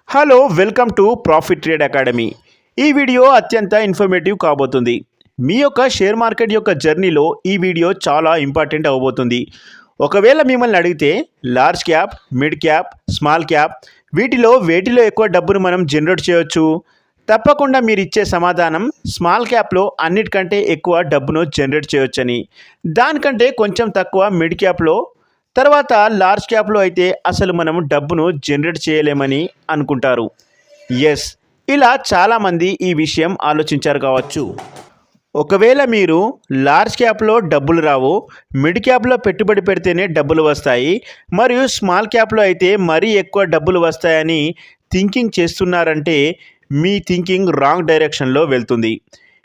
Hello welcome to profit trade academy. ఈ video అత్యంత informative కాబోతుంది. మీ యొక్క షేర్ మార్కెట్ యొక్క జర్నీలో ఈ వీడియో చాలా ఇంపార్టెంట్ అవబోతుంది. ఒకవేళ మిమ్మల్ని అడిగితే large cap, mid cap, small cap వీటిలో వేటిలో ఎక్కువ డబ్బును మనం జనరేట్ చేయొచ్చు? తప్పకుండా మీరు ఇచ్చే సమాధానం స్మాల్ క్యాప్లో అన్నిటికంటే ఎక్కువ డబ్బును జనరేట్ చేయొచ్చని, దానికంటే కొంచెం తక్కువ మిడ్ క్యాప్లో, తర్వాత లార్జ్ క్యాప్లో అయితే అసలు మనము డబ్బును జనరేట్ చేయలేమని అనుకుంటారు. ఎస్, ఇలా చాలామంది ఈ విషయం ఆలోచించారు కావచ్చు. ఒకవేళ మీరు లార్జ్ క్యాప్లో డబ్బులు రావు, మిడ్ క్యాప్లో పెట్టుబడి పెడితేనే డబ్బులు వస్తాయి, మరియు స్మాల్ క్యాప్లో అయితే మరీ ఎక్కువ డబ్బులు వస్తాయని థింకింగ్ చేస్తున్నారంటే మీ థింకింగ్ రాంగ్ డైరెక్షన్లో వెళ్తుంది.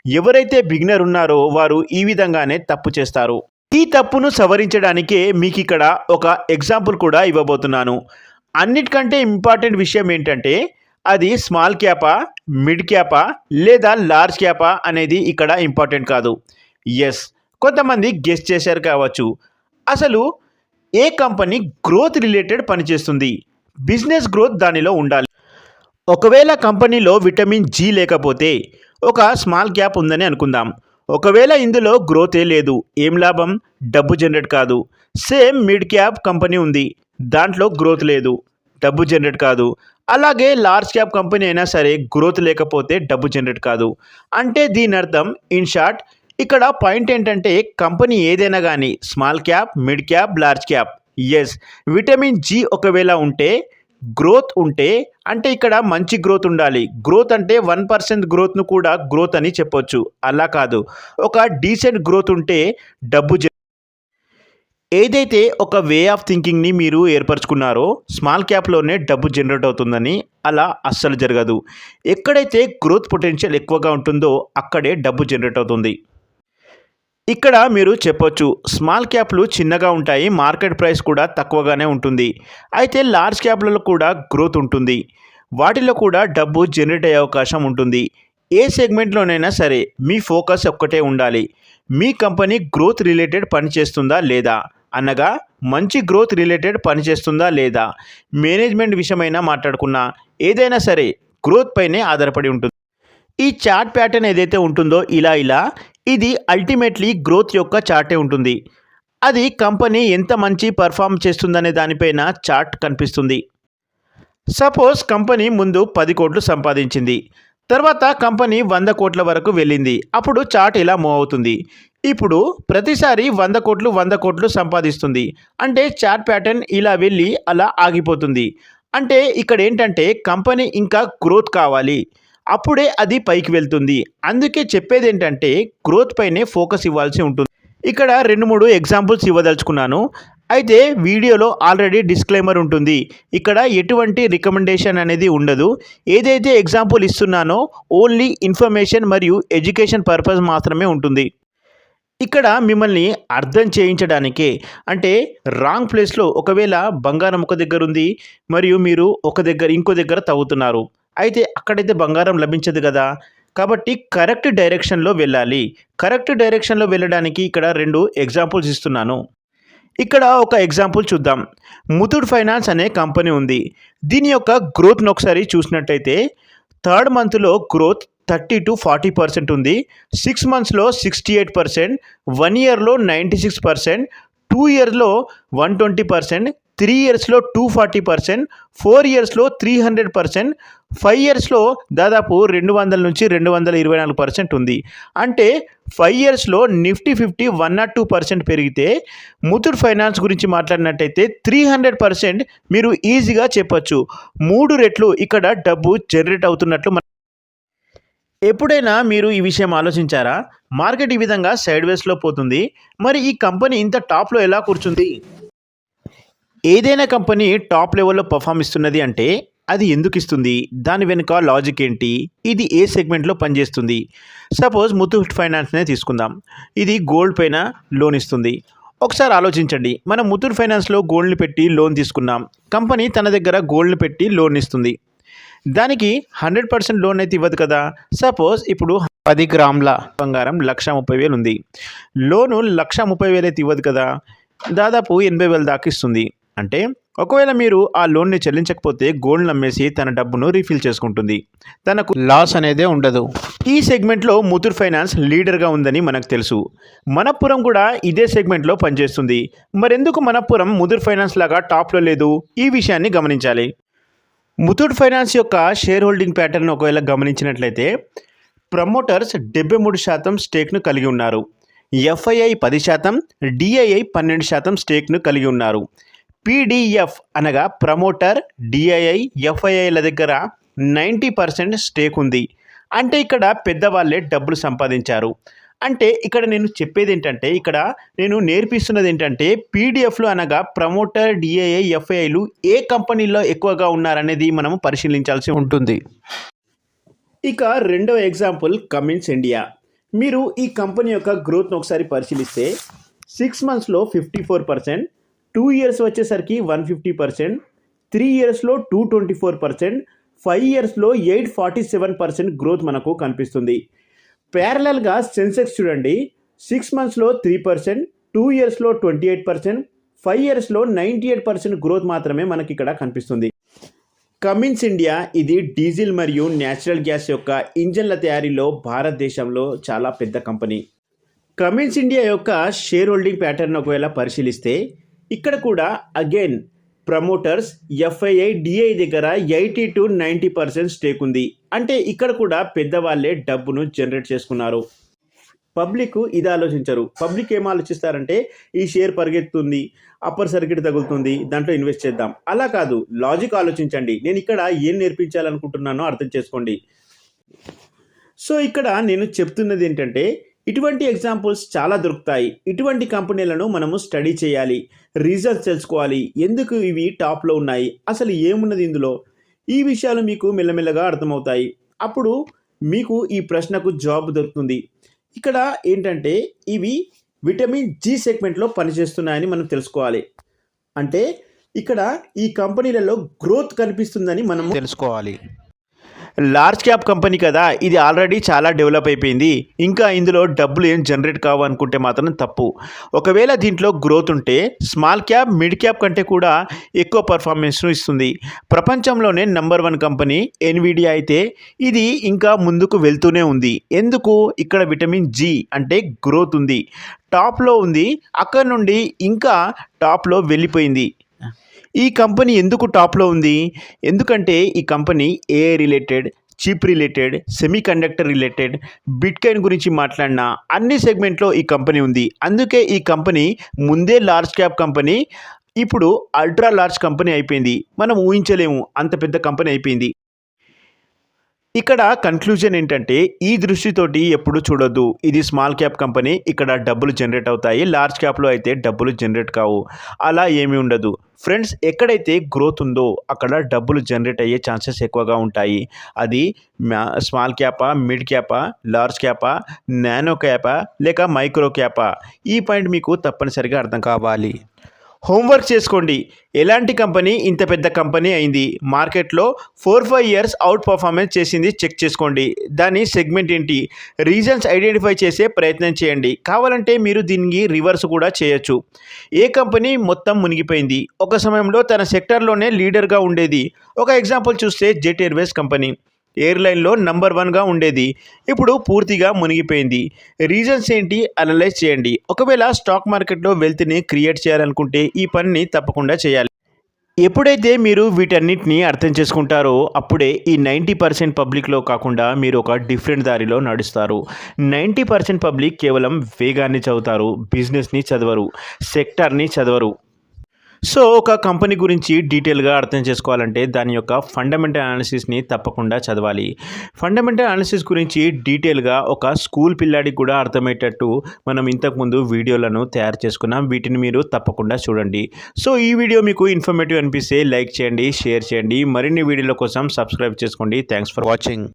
ఎవరైతే బిగినర్ ఉన్నారో వారు ఈ విధంగానే తప్పు చేస్తారు. ఈ తప్పును సవరించడానికే మీకు ఇక్కడ ఒక ఎగ్జాంపుల్ కూడా ఇవ్వబోతున్నాను. అన్నిటికంటే ఇంపార్టెంట్ విషయం ఏంటంటే అది స్మాల్ క్యాపా, మిడ్ క్యాపా లేదా లార్జ్ క్యాపా అనేది ఇక్కడ ఇంపార్టెంట్ కాదు. ఎస్, కొంతమంది గెస్ చేశారు కావచ్చు. అసలు ఏ కంపెనీ గ్రోత్ రిలేటెడ్ పనిచేస్తుంది, బిజినెస్ గ్రోత్ దానిలో ఉండాలి. ఒకవేళ కంపెనీలో విటమిన్ జి లేకపోతే ఒక స్మాల్ క్యాప్ ఉందని అనుకుందాం. ఒకవేళ ఇందులో గ్రోతే లేదు, ఏం లాభం? డబ్బు జనరేట్ కాదు. సేమ్ మిడ్ క్యాప్ కంపెనీ ఉంది, దాంట్లో గ్రోత్ లేదు, డబ్బు జనరేట్ కాదు. అలాగే లార్జ్ క్యాప్ కంపెనీ అయినా సరే గ్రోత్ లేకపోతే డబ్బు జనరేట్ కాదు. అంటే దీని అర్థం ఇన్ షార్ట్ ఇక్కడ పాయింట్ ఏంటంటే కంపెనీ ఏదైనా కానీ small cap, mid cap, large cap, ఎస్ విటమిన్ జి ఒకవేళ ఉంటే, గ్రోత్ ఉంటే, అంటే ఇక్కడ మంచి గ్రోత్ ఉండాలి. గ్రోత్ అంటే 1% గ్రోత్ను కూడా గ్రోత్ అని చెప్పొచ్చు. అలా కాదు, ఒక డీసెంట్ గ్రోత్ ఉంటే డబ్బు ఏదైతే ఒక వే ఆఫ్ థింకింగ్ని మీరు ఏర్పరచుకున్నారో స్మాల్ క్యాప్లోనే డబ్బు జనరేట్ అవుతుందని, అలా అస్సలు జరగదు. ఎక్కడైతే గ్రోత్ పొటెన్షియల్ ఎక్కువగా ఉంటుందో అక్కడే డబ్బు జనరేట్ అవుతుంది. ఇక్కడ మీరు చెప్పొచ్చు స్మాల్ క్యాప్లు చిన్నగా ఉంటాయి, మార్కెట్ ప్రైస్ కూడా తక్కువగానే ఉంటుంది. అయితే లార్జ్ క్యాప్లలో కూడా గ్రోత్ ఉంటుంది, వాటిలో కూడా డబ్బు జనరేట్ అయ్యే అవకాశం ఉంటుంది. ఏ సెగ్మెంట్లోనైనా సరే మీ ఫోకస్ ఒక్కటే ఉండాలి. మీ కంపెనీ గ్రోత్ రిలేటెడ్ పనిచేస్తుందా లేదా, అనగా మంచి గ్రోత్ రిలేటెడ్ పనిచేస్తుందా లేదా, మేనేజ్మెంట్ విషయమైనా మాట్లాడుకున్నా ఏదైనా సరే గ్రోత్ పైనే ఆధారపడి ఉంటుంది. ఈ చార్ట్ ప్యాటర్న్ ఏదైతే ఉంటుందో ఇలా ఇది అల్టిమేట్లీ గ్రోత్ యొక్క చార్టే ఉంటుంది. అది కంపెనీ ఎంత మంచి పర్ఫామ్ చేస్తుందనే దానిపైన చార్ట్ కనిపిస్తుంది. సపోజ్ కంపెనీ ముందు 10 కోట్లు సంపాదించింది, తర్వాత కంపెనీ 100 కోట్ల వరకు వెళ్ళింది, అప్పుడు చార్ట్ ఇలా మూవ్ అవుతుంది. ఇప్పుడు ప్రతిసారి 100 కోట్లు సంపాదిస్తుంది, అంటే చార్ట్ ప్యాటర్న్ ఇలా వెళ్ళి అలా ఆగిపోతుంది. అంటే ఇక్కడ ఏంటంటే కంపెనీ ఇంకా గ్రోత్ కావాలి, అప్పుడే అది పైకి వెళ్తుంది. అందుకే చెప్పేది ఏంటంటే గ్రోత్ పైనే ఫోకస్ ఇవ్వాల్సి ఉంటుంది. ఇక్కడ 2-3 ఎగ్జాంపుల్స్ ఇవ్వదలుచుకున్నాను. అయితే వీడియోలో ఆల్రెడీ డిస్క్లైమర్ ఉంటుంది. ఇక్కడ ఎటువంటి రికమెండేషన్ అనేది ఉండదు. ఏదైతే ఎగ్జాంపుల్ ఇస్తున్నానో ఓన్లీ ఇన్ఫర్మేషన్ మరియు ఎడ్యుకేషన్ పర్పస్ మాత్రమే ఉంటుంది. ఇక్కడ మిమ్మల్ని అర్థం చేయించడానికే, అంటే రాంగ్ ప్లేస్లో ఒకవేళ బంగారం ఒక దగ్గర ఉంది మరియు మీరు ఇంకో దగ్గర తవ్వుతున్నారు, అయితే అక్కడైతే బంగారం లభించదు కదా. కాబట్టి కరెక్ట్ డైరెక్షన్లో వెళ్ళాలి. కరెక్ట్ డైరెక్షన్లో వెళ్ళడానికి ఇక్కడ 2 ఎగ్జాంపుల్స్ ఇస్తున్నాను. ఇక్కడ ఒక ఎగ్జాంపుల్ చూద్దాం. ముతూట్ ఫైనాన్స్ అనే కంపెనీ ఉంది. దీని యొక్క గ్రోత్ను ఒకసారి చూసినట్టయితే థర్డ్ మంత్లో గ్రోత్ 30 to 40% ఉంది, 6 మంత్స్లో 68%, 1 ఇయర్లో 96%, 2 ఇయర్స్లో 120%, 3 ఇయర్స్లో 240%, 4 ఇయర్స్లో 300%, 5 ఇయర్స్లో దాదాపు 200 నుంచి 224% ఉంది. అంటే 5 ఇయర్స్లో నిఫ్టీ 50 102% పెరిగితే ముతూట్ ఫైనాన్స్ గురించి మాట్లాడినట్టయితే 300% మీరు ఈజీగా చెప్పచ్చు. 3 రెట్లు ఇక్కడ డబ్బు జనరేట్ అవుతున్నట్లు. ఎప్పుడైనా మీరు ఈ విషయం ఆలోచించారా? మార్కెట్ ఈ విధంగా సైడ్ వేస్లో పోతుంది, మరి ఈ కంపెనీ ఇంత టాప్లో ఎలా కూర్చుంది? ఏదైనా కంపెనీ టాప్ లెవెల్లో పర్ఫామ్ ఇస్తున్నది అంటే అది ఎందుకు ఇస్తుంది, దాని వెనుక లాజిక్ ఏంటి, ఇది ఏ సెగ్మెంట్లో పనిచేస్తుంది? సపోజ్ ముతూట్ ఫైనాన్స్నే తీసుకుందాం. ఇది గోల్డ్ పైన లోన్ ఇస్తుంది. ఒకసారి ఆలోచించండి, మనం ముతూట్ ఫైనాన్స్లో గోల్డ్ని పెట్టి లోన్ తీసుకున్నాం. కంపెనీ తన దగ్గర గోల్డ్ని పెట్టి లోన్ ఇస్తుంది. దానికి 100% లోన్ అయితే ఇవ్వదు కదా. సపోజ్ ఇప్పుడు 10 గ్రాముల బంగారం 1,30,000 ఉంది. లోను 1,30,000 అయితే ఇవ్వదు కదా, దాదాపు 80,000 దాకా ఇస్తుంది. అంటే ఒకవేళ మీరు ఆ లోన్ని చెల్లించకపోతే గోల్డ్ అమ్మేసి తన డబ్బును రీఫిల్ చేసుకుంటుంది. తనకు లాస్ అనేదే ఉండదు. ఈ సెగ్మెంట్లో ముతూట్ ఫైనాన్స్ లీడర్గా ఉందని మనకు తెలుసు. మనప్పురం కూడా ఇదే సెగ్మెంట్లో పనిచేస్తుంది. మరెందుకు మనప్పురం ముతూట్ ఫైనాన్స్ లాగా టాప్లో లేదు? ఈ విషయాన్ని గమనించాలి. ముతూట్ ఫైనాన్స్ యొక్క షేర్ హోల్డింగ్ ప్యాటర్న్ ఒకవేళ గమనించినట్లయితే ప్రమోటర్స్ 73% స్టేక్ను కలిగి ఉన్నారు. ఎఫ్ఐఐ 10%, డిఐఐ 12% స్టేక్ను కలిగి ఉన్నారు. పీడిఎఫ్ అనగా ప్రమోటర్, డిఐఐ, ఎఫ్ఐఐల దగ్గర 90% స్టేక్ ఉంది. అంటే ఇక్కడ పెద్దవాళ్ళే డబ్బులు సంపాదించారు. అంటే ఇక్కడ నేను చెప్పేది ఏంటంటే, ఇక్కడ నేను నేర్పిస్తున్నది ఏంటంటే, పీడిఎఫ్లు అనగా ప్రమోటర్, డిఐఐ, ఎఫ్ఐఐలు ఏ కంపెనీలో ఎక్కువగా ఉన్నారనేది మనము పరిశీలించాల్సి ఉంటుంది. ఇక రెండవ ఎగ్జాంపుల్ కమిన్స్ ఇండియా. మీరు ఈ కంపెనీ యొక్క గ్రోత్ను ఒకసారి పరిశీలిస్తే 6 మంత్స్లో 54%, 2 ఇయర్స్ వచ్చేసరికి 150%, 3 ఇయర్స్లో 224%, 5 ఇయర్స్లో 847% గ్రోత్ మనకు కనిపిస్తుంది. ప్యారలల్గా సెన్సెక్స్ చూడండి, 6 మంత్స్లో 3%, 2 ఇయర్స్లో 28%, 5 ఇయర్స్లో 98% గ్రోత్ మాత్రమే మనకి ఇక్కడ కనిపిస్తుంది. కమిన్స్ ఇండియా ఇది డీజిల్ మరియు న్యాచురల్ గ్యాస్ యొక్క ఇంజన్ల తయారీలో భారతదేశంలో చాలా పెద్ద కంపెనీ. కమిన్స్ ఇండియా యొక్క షేర్ హోల్డింగ్ ప్యాటర్న్ ఒకవేళ పరిశీలిస్తే ఇక్కడ కూడా అగైన్ ప్రమోటర్స్, ఎఫ్ఐఐ, డిఐ దగ్గర 80 to 90% స్టేక్ ఉంది. అంటే ఇక్కడ కూడా పెద్దవాళ్ళే డబ్బును జనరేట్ చేసుకున్నారు. పబ్లిక్ ఇది ఆలోచించరు. పబ్లిక్ ఏం ఆలోచిస్తారంటే ఈ షేర్ పరిగెత్తుంది, అప్పర్ సర్క్యూట్ తగులుతుంది, దాంట్లో ఇన్వెస్ట్ చేద్దాం. అలా కాదు, లాజిక్ ఆలోచించండి. నేను ఇక్కడ ఏం నేర్పించాలనుకుంటున్నానో అర్థం చేసుకోండి. సో ఇక్కడ నేను చెప్తున్నది ఏంటంటే, ఇటువంటి ఎగ్జాంపుల్స్ చాలా దొరుకుతాయి. ఇటువంటి కంపెనీలను మనము స్టడీ చేయాలి, రీజన్స్ తెలుసుకోవాలి, ఎందుకు ఇవి టాప్లో ఉన్నాయి, అసలు ఏమున్నది ఇందులో. ఈ విషయాలు మీకు మెల్లమెల్లగా అర్థమవుతాయి. అప్పుడు మీకు ఈ ప్రశ్నకు జవాబు దొరుకుతుంది. ఇక్కడ ఏంటంటే ఇవి విటమిన్ జి సెగ్మెంట్లో పనిచేస్తున్నాయని మనం తెలుసుకోవాలి. అంటే ఇక్కడ ఈ కంపెనీలలో గ్రోత్ కనిపిస్తుందని మనం తెలుసుకోవాలి. లార్జ్ క్యాప్ కంపెనీ కదా, ఇది ఆల్రెడీ చాలా డెవలప్ అయిపోయింది, ఇంకా ఇందులో డబ్బులు ఏం జనరేట్ కావు అనుకుంటే మాత్రం తప్పు. ఒకవేళ దీంట్లో గ్రోత్ ఉంటే స్మాల్ క్యాప్, మిడ్ క్యాప్ కంటే కూడా ఎక్కువ పర్ఫార్మెన్స్ను ఇస్తుంది. ప్రపంచంలోనే నెంబర్ 1 కంపెనీ ఎన్విడియా అయితే ఇది ఇంకా ముందుకు వెళ్తూనే ఉంది. ఎందుకు? ఇక్కడ విటమిన్ జి అంటే గ్రోత్ ఉంది, టాప్లో ఉంది, అక్కడ నుండి ఇంకా టాప్లో వెళ్ళిపోయింది. ఈ కంపెనీ ఎందుకు టాప్లో ఉంది? ఎందుకంటే ఈ company AI related, chip related, semi conductor related, bitcoin గురించి మాట్లాడిన అన్ని సెగ్మెంట్లో ఈ కంపెనీ ఉంది. అందుకే ఈ కంపెనీ ముందే లార్జ్ క్యాప్ కంపెనీ, ఇప్పుడు అల్ట్రా లార్జ్ కంపెనీ అయిపోయింది. మనం ఊహించలేము, అంత పెద్ద కంపెనీ అయిపోయింది. ఇక్కడ కన్క్లూజన్ ఏంటంటే ఈ దృష్టితోటి ఎప్పుడు చూడొద్దు. ఇది స్మాల్ క్యాప్ కంపెనీ, ఇక్కడ డబ్బులు జనరేట్ అవుతాయి, లార్జ్ క్యాప్లో అయితే డబ్బులు జనరేట్ కావు. అలా ఏమీ ఉండదు ఫ్రెండ్స్. ఎక్కడైతే గ్రోత్ ఉందో అక్కడ డబ్బులు జనరేట్ అయ్యే ఛాన్సెస్ ఎక్కువగా ఉంటాయి. అది స్మాల్ క్యాపా, మిడ్ క్యాపా, లార్జ్ క్యాపా, నానో క్యాపా, లేక మైక్రో క్యాపా, ఈ పాయింట్ మీకు తప్పనిసరిగా అర్థం కావాలి. హోంవర్క్ చేసుకోండి. ఎలాంటి కంపెనీ ఇంత పెద్ద కంపెనీ అయింది, మార్కెట్లో 4-5 ఇయర్స్ అవుట్ పర్ఫార్మెన్స్ చేసింది చెక్ చేసుకోండి. దాని సెగ్మెంట్ ఏంటి, రీజన్స్ ఐడెంటిఫై చేసే ప్రయత్నం చేయండి. కావాలంటే మీరు దీనికి రివర్స్ కూడా చేయొచ్చు. ఏ కంపెనీ మొత్తం మునిగిపోయింది, ఒక సమయంలో తన సెక్టర్లోనే లీడర్గా ఉండేది. ఒక ఎగ్జాంపుల్ చూస్తే జెట్ ఎయిర్వేస్ కంపెనీ ఎయిర్లైన్లో నెంబర్ 1గా ఉండేది, ఇప్పుడు పూర్తిగా మునిగిపోయింది. రీజన్స్ ఏంటి అనలైజ్ చేయండి. ఒకవేళ స్టాక్ మార్కెట్లో వెల్త్ని క్రియేట్ చేయాలనుకుంటే ఈ పనిని తప్పకుండా చేయాలి. ఎప్పుడైతే మీరు వీటన్నిటిని అర్థం చేసుకుంటారో అప్పుడే ఈ 90% పబ్లిక్లో కాకుండా మీరు ఒక డిఫరెంట్ దారిలో నడుస్తారు. 90% పబ్లిక్ కేవలం వేగాన్ని చదువుతారు, బిజినెస్ని చదవరు, సెక్టార్ని చదవరు. సో ఒక కంపెనీ గురించి డీటెయిల్గా అర్థం చేసుకోవాలంటే దాని యొక్క ఫండమెంటల్ అనాలిసిస్ని తప్పకుండా చదవాలి. ఫండమెంటల్ అనాలిసిస్ గురించి డీటెయిల్గా ఒక స్కూల్ పిల్లాడికి కూడా అర్థమయ్యేటట్టు మనం ఇంతకుముందు వీడియోలను తయారు చేసుకున్నాం. వీటిని మీరు తప్పకుండా చూడండి. సో ఈ వీడియో మీకు ఇన్ఫర్మేటివ్ అనిపిస్తే లైక్ చేయండి, షేర్ చేయండి. మరిన్ని వీడియోల కోసం సబ్స్క్రైబ్ చేసుకోండి. Thanks for watching.